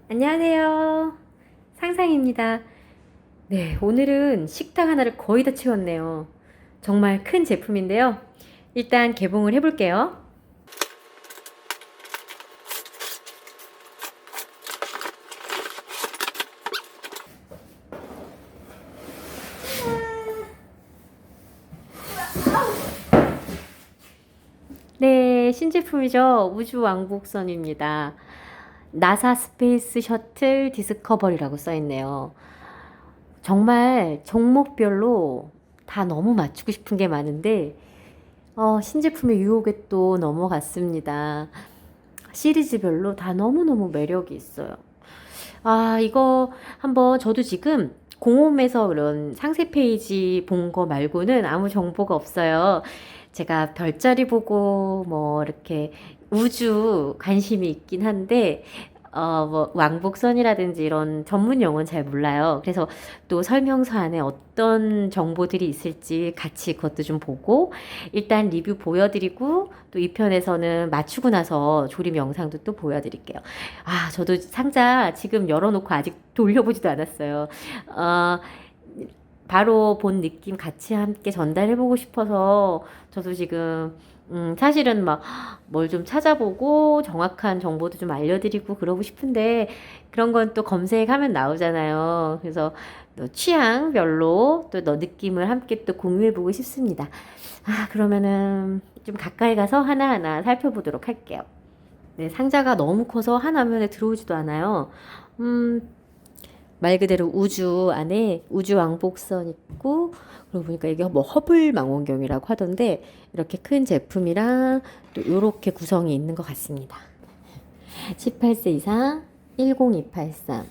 안녕하세요. 상상입니다. 네, 오늘은 식탁 하나를 거의 다 채웠네요. 정말 큰 제품인데요. 일단 개봉을 해볼게요. 네, 신제품이죠. 우주왕복선입니다. 나사 스페이스 셔틀 디스커버리라고 써있네요. 정말 종목별로 다 너무 맞추고 싶은 게 많은데, 신제품의 유혹에 또 넘어갔습니다. 시리즈별로 다 너무너무 매력이 있어요. 아, 이거 한번 저도 지금 공홈에서 그런 상세 페이지 본 거 말고는 아무 정보가 없어요. 제가 별자리 보고 뭐 이렇게 우주 관심이 있긴 한데 뭐 왕복선이라든지 이런 전문 용어는 잘 몰라요. 그래서 또 설명서 안에 어떤 정보들이 있을지 같이 그것도 좀 보고 일단 리뷰 보여드리고 또 2편에서는 맞추고 나서 조립 영상도 또 보여드릴게요. 아, 저도 상자 지금 열어놓고 아직 돌려보지도 않았어요. 어, 바로 본 느낌 같이 함께 전달해보고 싶어서 저도 지금 사실은 막 뭘 좀 찾아보고 정확한 정보도 좀 알려드리고 그러고 싶은데 그런 건 또 검색하면 나오잖아요. 그래서 또 취향별로 또 너 느낌을 함께 또 공유해보고 싶습니다. 아, 그러면은 좀 가까이 가서 하나하나 살펴보도록 할게요. 네, 상자가 너무 커서 한 화면에 들어오지도 않아요. 음, 말 그대로 우주 안에 우주 왕복선 있고 그러고 보니까 이게 뭐 허블 망원경이라고 하던데 이렇게 큰 제품이랑 또 이렇게 구성이 있는 것 같습니다. 18세 이상 10283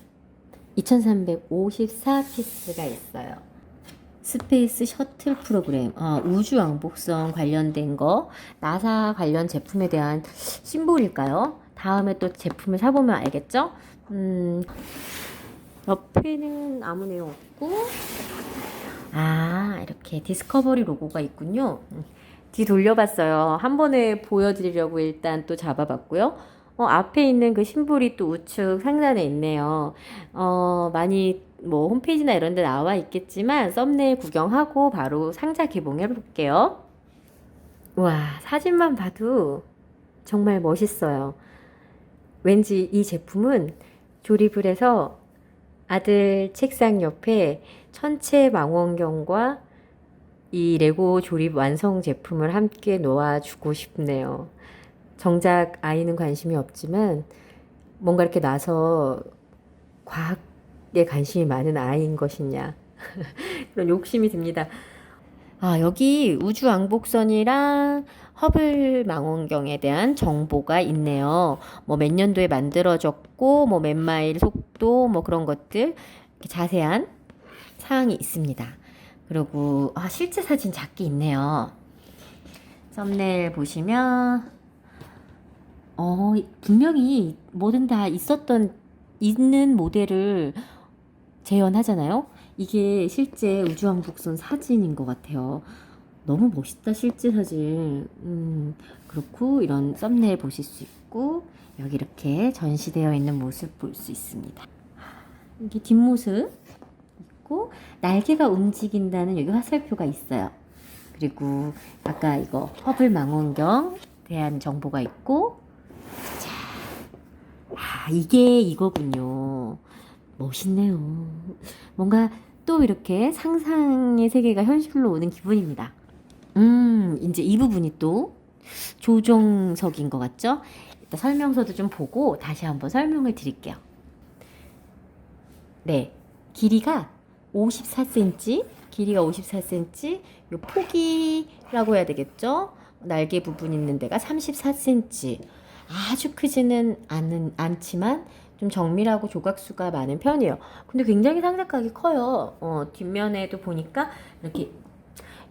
2354 피스가 있어요. 스페이스 셔틀 프로그램, 우주 왕복선 관련된 거, 나사 관련 제품에 대한 심볼일까요? 다음에 또 제품을 사보면 알겠죠? 옆에는 아무 내용 없고, 이렇게 디스커버리 로고가 있군요. 뒤 돌려봤어요. 한 번에 보여드리려고 일단 또 잡아봤고요. 앞에 있는 그 심볼이 또 우측 상단에 있네요. 많이 뭐 홈페이지나 이런 데 나와 있겠지만 썸네일 구경하고 바로 상자 개봉해 볼게요. 와, 사진만 봐도 정말 멋있어요. 왠지 이 제품은 조립을 해서 아들 책상 옆에 천체 망원경과 이 레고 조립 완성 제품을 함께 놓아주고 싶네요. 정작 아이는 관심이 없지만 뭔가 이렇게 나서 과학에 관심이 많은 아이인 것이냐. 그런 욕심이 듭니다. 아, 여기 우주왕복선이랑 허블 망원경에 대한 정보가 있네요. 뭐 몇 년도에 만들어졌고, 뭐 몇 마일 속도, 뭐 그런 것들 이렇게 자세한 사항이 있습니다. 그리고 실제 사진 작게 있네요. 썸네일 보시면 분명히 뭐든 다 있는 모델을 재현하잖아요. 이게 실제 우주왕복선 사진인 것 같아요. 너무 멋있다, 실제 사진. 그렇고, 이런 썸네일 보실 수 있고, 여기 이렇게 전시되어 있는 모습 볼 수 있습니다. 이게 뒷모습 있고, 날개가 움직인다는 여기 화살표가 있어요. 그리고 아까 이거 허블 망원경 대한 정보가 있고, 이게 이거군요. 멋있네요. 뭔가 또 이렇게 상상의 세계가 현실로 오는 기분입니다. 이제 이 부분이 또 조정석인 것 같죠? 일단 설명서도 좀 보고 다시 한번 설명을 드릴게요. 네. 길이가 54cm, 길이가 54cm, 요 폭이라고 해야 되겠죠? 날개 부분 있는 데가 34cm. 아주 크지는 않지만 좀 정밀하고 조각수가 많은 편이에요. 근데 굉장히 상대각이 커요. 뒷면에도 보니까 이렇게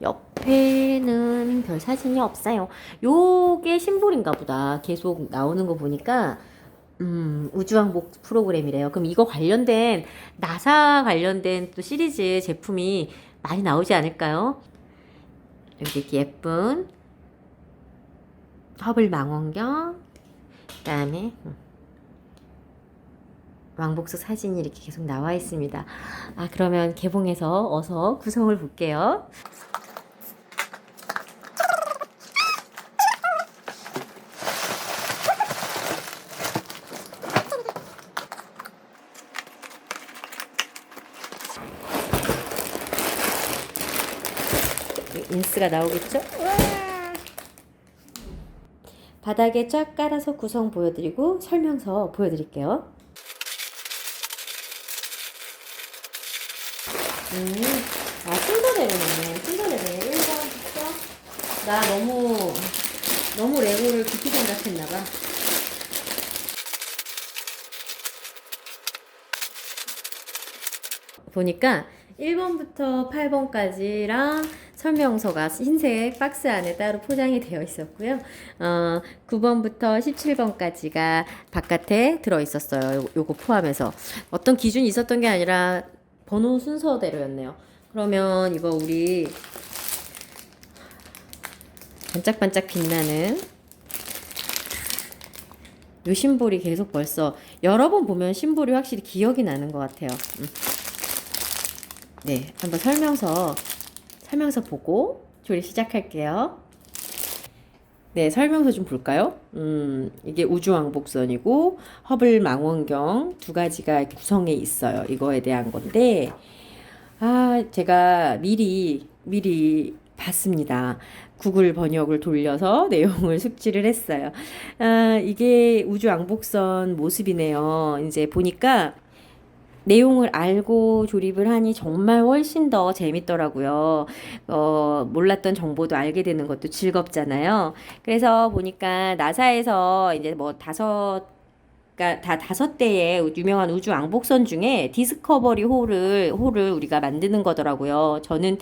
옆에는 별 사진이 없어요. 요게 심볼인가 보다. 계속 나오는 거 보니까 우주왕복 프로그램이래요. 그럼 이거 관련된 나사 관련된 또 시리즈 제품이 많이 나오지 않을까요? 여기 이렇게 예쁜 허블 망원경, 그다음에 왕복석 사진이 이렇게 계속 나와 있습니다. 아, 그러면 개봉해서 어서 구성을 볼게요. 인스가 나오겠죠? 바닥에 쫙 깔아서 구성 보여드리고 설명서 보여드릴게요. 순서대로 넣네. 순서대로 1번부터. 나 너무 레고를 깊이 생각했나봐. 보니까 1번부터 8번까지랑 설명서가 흰색 박스 안에 따로 포장이 되어 있었고요. 9번부터 17번까지가 바깥에 들어 있었어요. 요거 포함해서. 어떤 기준이 있었던 게 아니라 번호 순서대로였네요. 그러면 이거 우리 반짝반짝 빛나는 요 심볼이 계속 벌써 여러 번 보면 심볼이 확실히 기억이 나는 것 같아요. 네, 한번 설명서 보고 조립 시작할게요. 네, 설명서 좀 볼까요? 이게 우주왕복선이고 허블 망원경 두 가지가 구성에 있어요. 이거에 대한 건데, 제가 미리 봤습니다. 구글 번역을 돌려서 내용을 숙지를 했어요. 이게 우주왕복선 모습이네요. 이제 보니까 내용을 알고 조립을 하니 정말 훨씬 더 재밌더라고요. 몰랐던 정보도 알게 되는 것도 즐겁잖아요. 그래서 보니까 나사에서 이제 뭐 그러니까 다 5대의 유명한 우주 왕복선 중에 디스커버리 호를 우리가 만드는 거더라고요. 저는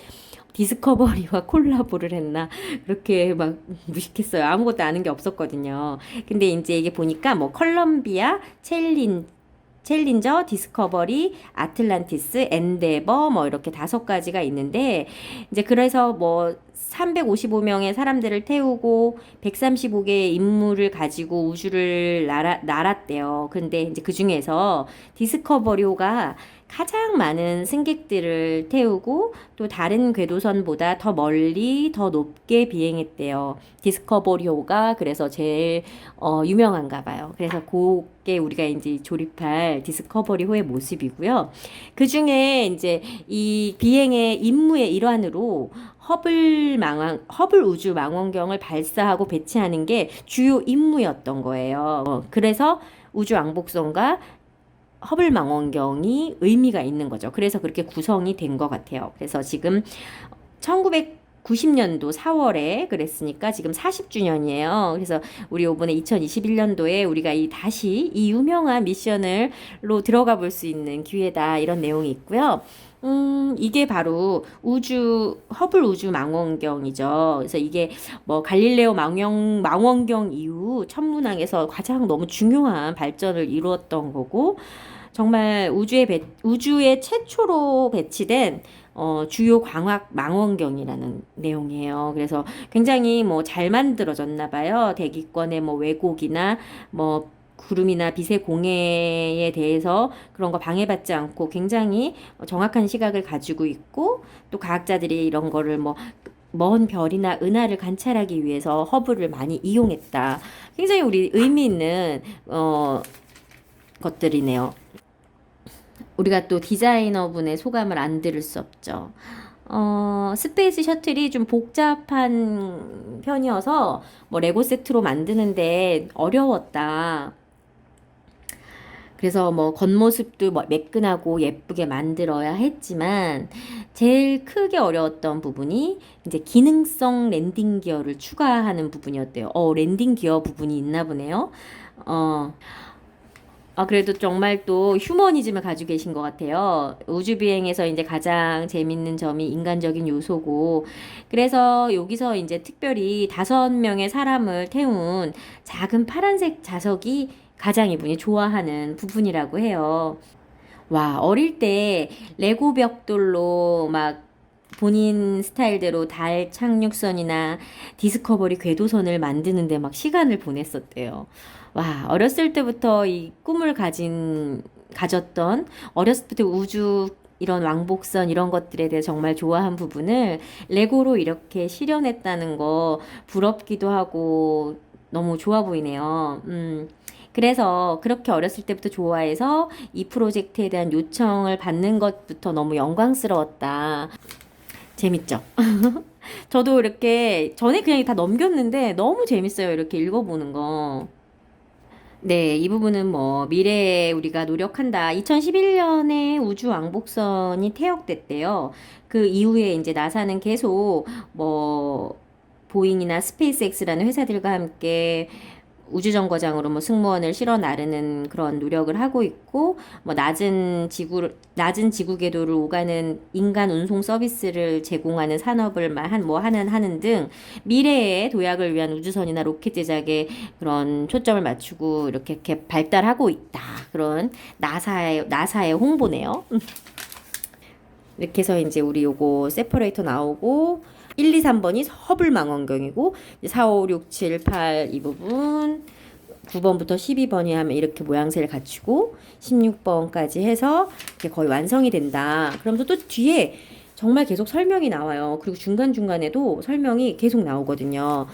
디스커버리와 콜라보를 했나 그렇게 막 무식했어요. 아무것도 아는 게 없었거든요. 근데 이제 이게 보니까 뭐 컬럼비아, 챌린저, 디스커버리, 아틀란티스, 엔데버 뭐 이렇게 5가지가 있는데 이제 그래서 뭐 355명의 사람들을 태우고 135개의 임무를 가지고 우주를 날았대요. 근데 이제 그 중에서 디스커버리호가 가장 많은 승객들을 태우고 또 다른 궤도선보다 더 멀리 더 높게 비행했대요. 디스커버리호가 그래서 제일 유명한가 봐요. 그래서 그게 우리가 이제 조립할 디스커버리호의 모습이고요. 그 중에 이제 이 비행의 임무의 일환으로 허블 우주 망원경을 발사하고 배치하는 게 주요 임무였던 거예요. 그래서 우주 왕복선과 허블 망원경이 의미가 있는 거죠. 그래서 그렇게 구성이 된 것 같아요. 그래서 지금 1990년도 4월에 그랬으니까 지금 40주년이에요. 그래서 우리 이번에 2021년도에 우리가 다시 이 유명한 미션을로 들어가 볼 수 있는 기회다. 이런 내용이 있고요. 이게 바로 허블 우주 망원경이죠. 그래서 이게 뭐 갈릴레오 망원경 이후 천문학에서 가장 너무 중요한 발전을 이루었던 거고, 정말 우주에 최초로 배치된 주요 광학 망원경이라는 내용이에요. 그래서 굉장히 뭐 잘 만들어졌나 봐요. 대기권의 뭐 왜곡이나 뭐 구름이나 빛의 공해에 대해서 그런 거 방해받지 않고 굉장히 정확한 시각을 가지고 있고, 또 과학자들이 이런 거를 뭐 먼 별이나 은하를 관찰하기 위해서 허블을 많이 이용했다. 굉장히 우리 의미 있는 것들이네요. 우리가 또 디자이너분의 소감을 안 들을 수 없죠. 스페이스 셔틀이 좀 복잡한 편이어서 뭐 레고 세트로 만드는데 어려웠다. 그래서 뭐 겉모습도 뭐 매끈하고 예쁘게 만들어야 했지만 제일 크게 어려웠던 부분이 이제 기능성 랜딩 기어를 추가하는 부분이었대요. 랜딩 기어 부분이 있나 보네요. 그래도 정말 또 휴머니즘을 가지고 계신 것 같아요. 우주비행에서 이제 가장 재밌는 점이 인간적인 요소고, 그래서 여기서 이제 특별히 5명의 사람을 태운 작은 파란색 자석이 가장 이분이 좋아하는 부분이라고 해요. 와, 어릴 때 레고 벽돌로 막 본인 스타일대로 달 착륙선이나 디스커버리 궤도선을 만드는데 막 시간을 보냈었대요. 와, 어렸을 때부터 이 꿈을 가졌던 어렸을 때 우주 이런 왕복선 이런 것들에 대해 정말 좋아한 부분을 레고로 이렇게 실현했다는 거 부럽기도 하고 너무 좋아 보이네요. 그래서 그렇게 어렸을 때부터 좋아해서 이 프로젝트에 대한 요청을 받는 것부터 너무 영광스러웠다. 재밌죠? 저도 이렇게 전에 그냥 다 넘겼는데 너무 재밌어요. 이렇게 읽어보는 거. 네, 이 부분은 뭐 미래에 우리가 노력한다. 2011년에 우주 왕복선이 퇴역됐대요. 그 이후에 이제 나사는 계속 뭐 보잉이나 스페이스X라는 회사들과 함께 우주정거장으로 뭐 승무원을 실어 나르는 그런 노력을 하고 있고, 뭐 낮은 지구 궤도를 오가는 인간 운송 서비스를 제공하는 산업을 하는 등 미래의 도약을 위한 우주선이나 로켓 제작에 그런 초점을 맞추고 이렇게 발달하고 있다. 그런 나사의 홍보네요. 이렇게 해서 이제 우리 요거 세퍼레이터 나오고 1, 2, 3번이 허블 망원경이고 4, 5, 6, 7, 8 이 부분 9번부터 12번이 하면 이렇게 모양새를 갖추고 16번까지 해서 이렇게 거의 완성이 된다. 그러면서 또 뒤에 정말 계속 설명이 나와요. 그리고 중간중간에도 설명이 계속 나오거든요.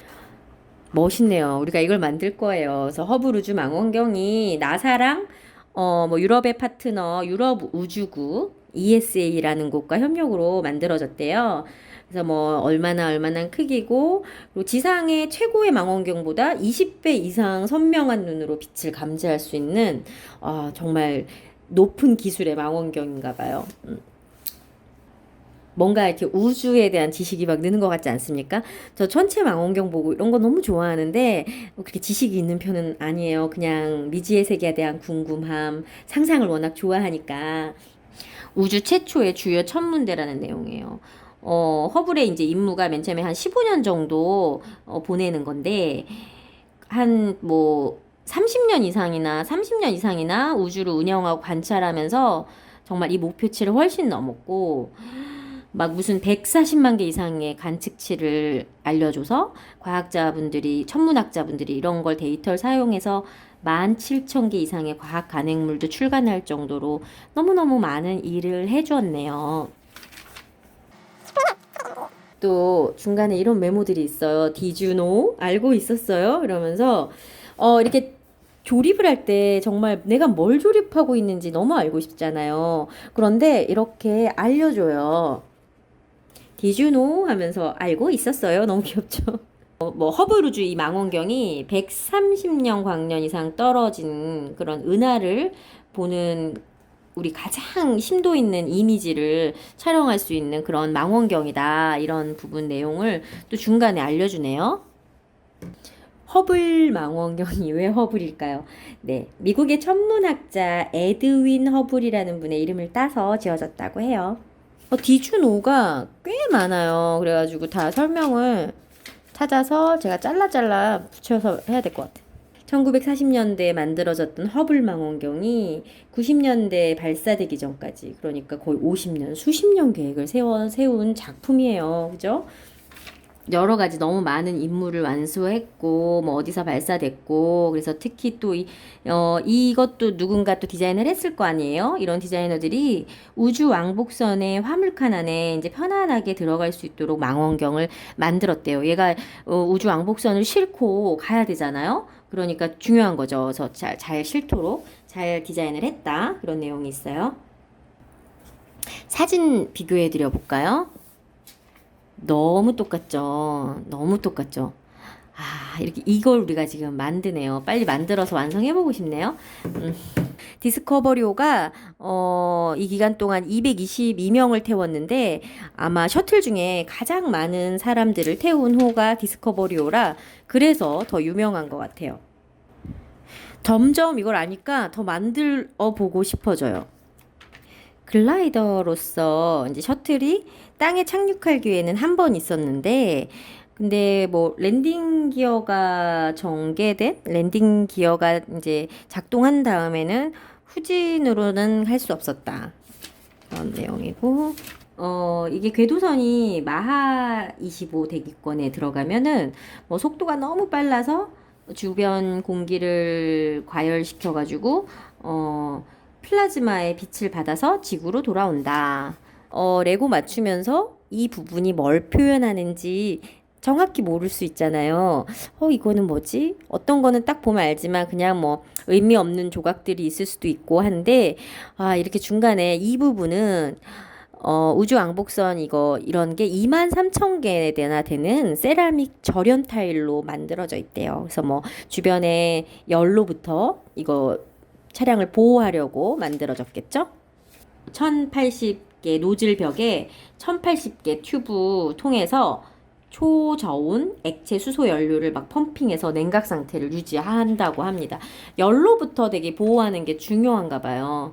멋있네요. 우리가 이걸 만들 거예요. 그래서 허블 우주 망원경이 나사랑 뭐 유럽의 파트너 유럽 우주국 ESA라는 곳과 협력으로 만들어졌대요. 그래서 뭐 얼마나 크기고 그리고 지상의 최고의 망원경보다 20배 이상 선명한 눈으로 빛을 감지할 수 있는 정말 높은 기술의 망원경인가 봐요. 뭔가 이렇게 우주에 대한 지식이 막 느는 것 같지 않습니까? 저 천체 망원경 보고 이런 거 너무 좋아하는데 그렇게 지식이 있는 편은 아니에요. 그냥 미지의 세계에 대한 궁금함, 상상을 워낙 좋아하니까. 우주 최초의 주요 천문대라는 내용이에요. 허블의 이제 임무가 맨 처음에 한 15년 정도 보내는 건데 한 뭐 30년 이상이나 우주를 운영하고 관찰하면서 정말 이 목표치를 훨씬 넘었고 막 무슨 140만 개 이상의 관측치를 알려줘서 과학자분들이 천문학자분들이 이런 걸 데이터를 사용해서 17,000개 이상의 과학 간행물도 출간할 정도로 너무너무 많은 일을 해주었네요. 또 중간에 이런 메모들이 있어요. Did you know? 알고 있었어요? 이러면서 이렇게 조립을 할 때 정말 내가 뭘 조립하고 있는지 너무 알고 싶잖아요. 그런데 이렇게 알려줘요. Did you know? 하면서 알고 있었어요. 너무 귀엽죠? 뭐 허블 우주 이 망원경이 130년 광년 이상 떨어진 그런 은하를 보는 우리 가장 심도 있는 이미지를 촬영할 수 있는 그런 망원경이다. 이런 부분 내용을 또 중간에 알려주네요. 허블 망원경이 왜 허블일까요? 네, 미국의 천문학자 에드윈 허블이라는 분의 이름을 따서 지어졌다고 해요. 디주노가 꽤 많아요. 그래가지고 다 설명을 찾아서 제가 잘라 붙여서 해야 될 것 같아요. 1940년대에 만들어졌던 허블 망원경이 90년대에 발사되기 전까지 그러니까 거의 50년, 수십 년 계획을 세운 작품이에요. 그죠? 여러 가지 너무 많은 임무를 완수했고 뭐 어디서 발사됐고 그래서 특히 또 이것도 누군가 또 디자인을 했을 거 아니에요. 이런 디자이너들이 우주 왕복선의 화물칸 안에 이제 편안하게 들어갈 수 있도록 망원경을 만들었대요. 얘가 우주 왕복선을 싣고 가야 되잖아요. 그러니까 중요한 거죠. 그래서 잘 싣도록 잘 디자인을 했다. 그런 내용이 있어요. 사진 비교해 드려 볼까요? 너무 똑같죠. 너무 똑같죠. 이렇게 이걸 우리가 지금 만드네요. 빨리 만들어서 완성해보고 싶네요. 디스커버리호가 이 기간 동안 222명을 태웠는데 아마 셔틀 중에 가장 많은 사람들을 태운 호가 디스커버리호라 그래서 더 유명한 것 같아요. 점점 이걸 아니까 더 만들어 보고 싶어져요. 글라이더로서 이제 셔틀이 땅에 착륙할 기회는 한 번 있었는데 근데 뭐 랜딩 기어가 이제 작동한 다음에는 후진으로는 할 수 없었다. 그런 내용이고 이게 궤도선이 마하 25 대기권에 들어가면은 뭐 속도가 너무 빨라서 주변 공기를 과열시켜 가지고 플라즈마의 빛을 받아서 지구로 돌아온다. 레고 맞추면서 이 부분이 뭘 표현하는지 정확히 모를 수 있잖아요. 이거는 뭐지? 어떤 거는 딱 보면 알지만 그냥 뭐 의미 없는 조각들이 있을 수도 있고 한데, 이렇게 중간에 이 부분은 우주 왕복선 이런 게 23,000개나 되는 세라믹 절연 타일로 만들어져 있대요. 그래서 뭐 주변에 열로부터 이거 차량을 보호하려고 만들어졌겠죠? 1080개 노즐 벽에 1080개 튜브 통해서 초저온 액체 수소 연료를 막 펌핑해서 냉각 상태를 유지한다고 합니다. 열로부터 되게 보호하는 게 중요한가 봐요.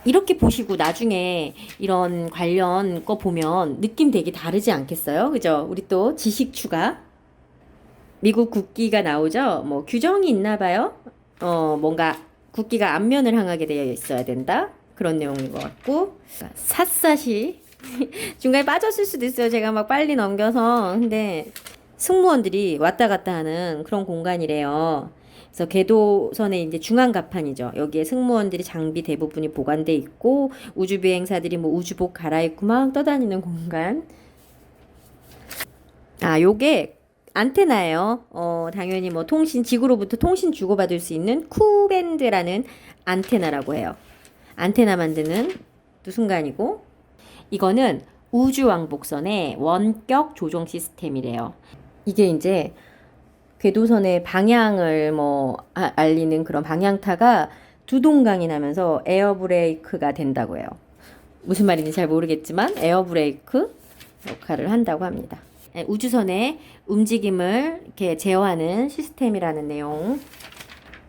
이렇게 보시고 나중에 이런 관련 거 보면 느낌 되게 다르지 않겠어요? 그죠? 우리 또 지식 추가. 미국 국기가 나오죠? 뭐 규정이 있나 봐요? 뭔가 국기가 앞면을 향하게 되어 있어야 된다. 그런 내용인 것 같고. 샅샅이 중간에 빠졌을 수도 있어요. 제가 막 빨리 넘겨서. 근데 승무원들이 왔다 갔다 하는 그런 공간이래요. 그래서 궤도선의 이제 중앙 갑판이죠. 여기에 승무원들이 장비 대부분이 보관돼 있고 우주 비행사들이 뭐 우주복 갈아입고 막 떠다니는 공간. 요게 안테나예요. 당연히 뭐 지구로부터 통신 주고받을 수 있는 쿠밴드라는 안테나라고 해요. 안테나 만드는 또 순간이고, 이거는 우주 왕복선의 원격 조종 시스템이래요. 이게 이제 궤도선의 방향을 알리는 그런 방향타가 두 동강이 나면서 에어브레이크가 된다고 해요. 무슨 말인지 잘 모르겠지만 에어브레이크 역할을 한다고 합니다. 우주선의 움직임을 이렇게 제어하는 시스템이라는 내용.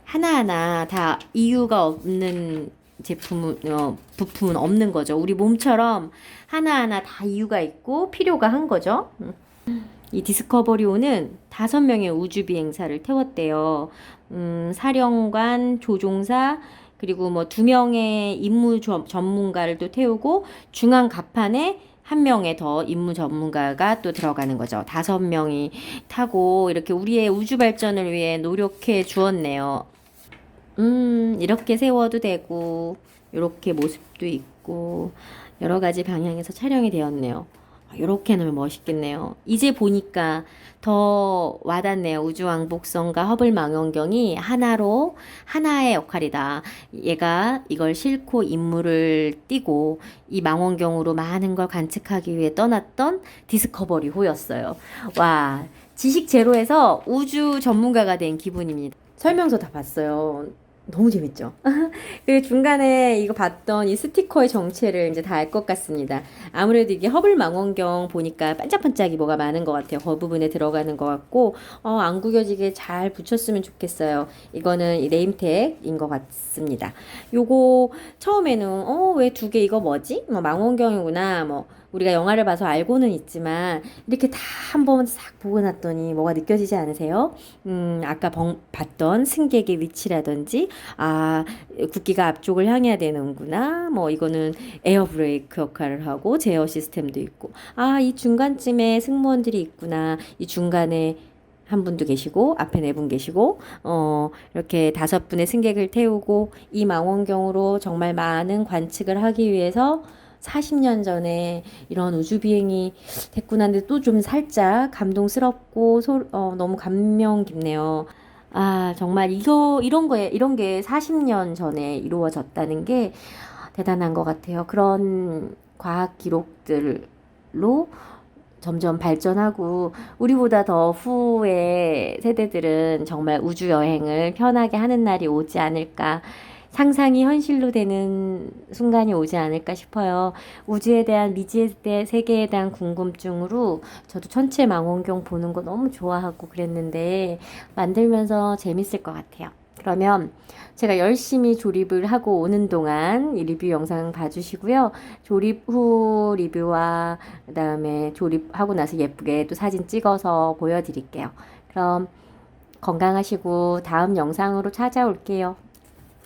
하나하나 다 이유가 없는 부품은 없는 거죠. 우리 몸처럼 하나하나 다 이유가 있고 필요가 한 거죠. 이 디스커버리호는 5명의 우주 비행사를 태웠대요. 사령관, 조종사, 그리고 뭐 2명의 임무 전문가를 또 태우고 중앙 갑판에 1명의 더 임무 전문가가 또 들어가는 거죠. 5명이 타고 이렇게 우리의 우주 발전을 위해 노력해 주었네요. 이렇게 세워도 되고, 이렇게 모습도 있고, 여러 가지 방향에서 촬영이 되었네요. 이렇게 놓으면 멋있겠네요. 이제 보니까 더 와닿네요. 우주왕복선과 허블 망원경이 하나의 역할이다. 얘가 이걸 싣고 임무를 띠고 이 망원경으로 많은 걸 관측하기 위해 떠났던 디스커버리호였어요. 와, 지식 제로에서 우주 전문가가 된 기분입니다. 설명서 다 봤어요. 너무 재밌죠? 그리고 중간에 이거 봤던 이 스티커의 정체를 이제 다 알 것 같습니다. 아무래도 이게 허블 망원경 보니까 반짝반짝이 뭐가 많은 것 같아요. 그 부분에 들어가는 것 같고, 안 구겨지게 잘 붙였으면 좋겠어요. 이거는 이 네임택인 것 같습니다. 요거 처음에는 왜 2개 이거 뭐지? 망원경이구나. 우리가 영화를 봐서 알고는 있지만 이렇게 다 한번 싹 보고 났더니 뭐가 느껴지지 않으세요? 아까 봤던 승객의 위치라든지 국기가 앞쪽을 향해야 되는구나. 이거는 에어브레이크 역할을 하고 제어 시스템도 있고, 이 중간쯤에 승무원들이 있구나. 이 중간에 한 분도 계시고 앞에 4분 계시고 이렇게 5분의 승객을 태우고 이 망원경으로 정말 많은 관측을 하기 위해서 40년 전에 이런 우주 비행이 됐구나. 근데 또 좀 살짝 감동스럽고 너무 감명 깊네요. 정말 이런 게 40년 전에 이루어졌다는 게 대단한 것 같아요. 그런 과학 기록들로 점점 발전하고 우리보다 더 후의 세대들은 정말 우주 여행을 편하게 하는 날이 오지 않을까, 상상이 현실로 되는 순간이 오지 않을까 싶어요. 우주에 대한 미지의 세계에 대한 궁금증으로 저도 천체 망원경 보는 거 너무 좋아하고 그랬는데 만들면서 재밌을 것 같아요. 그러면 제가 열심히 조립을 하고 오는 동안 이 리뷰 영상 봐주시고요. 조립 후 리뷰와 그다음에 조립하고 나서 예쁘게 또 사진 찍어서 보여드릴게요. 그럼 건강하시고 다음 영상으로 찾아올게요.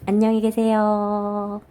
안녕히 계세요.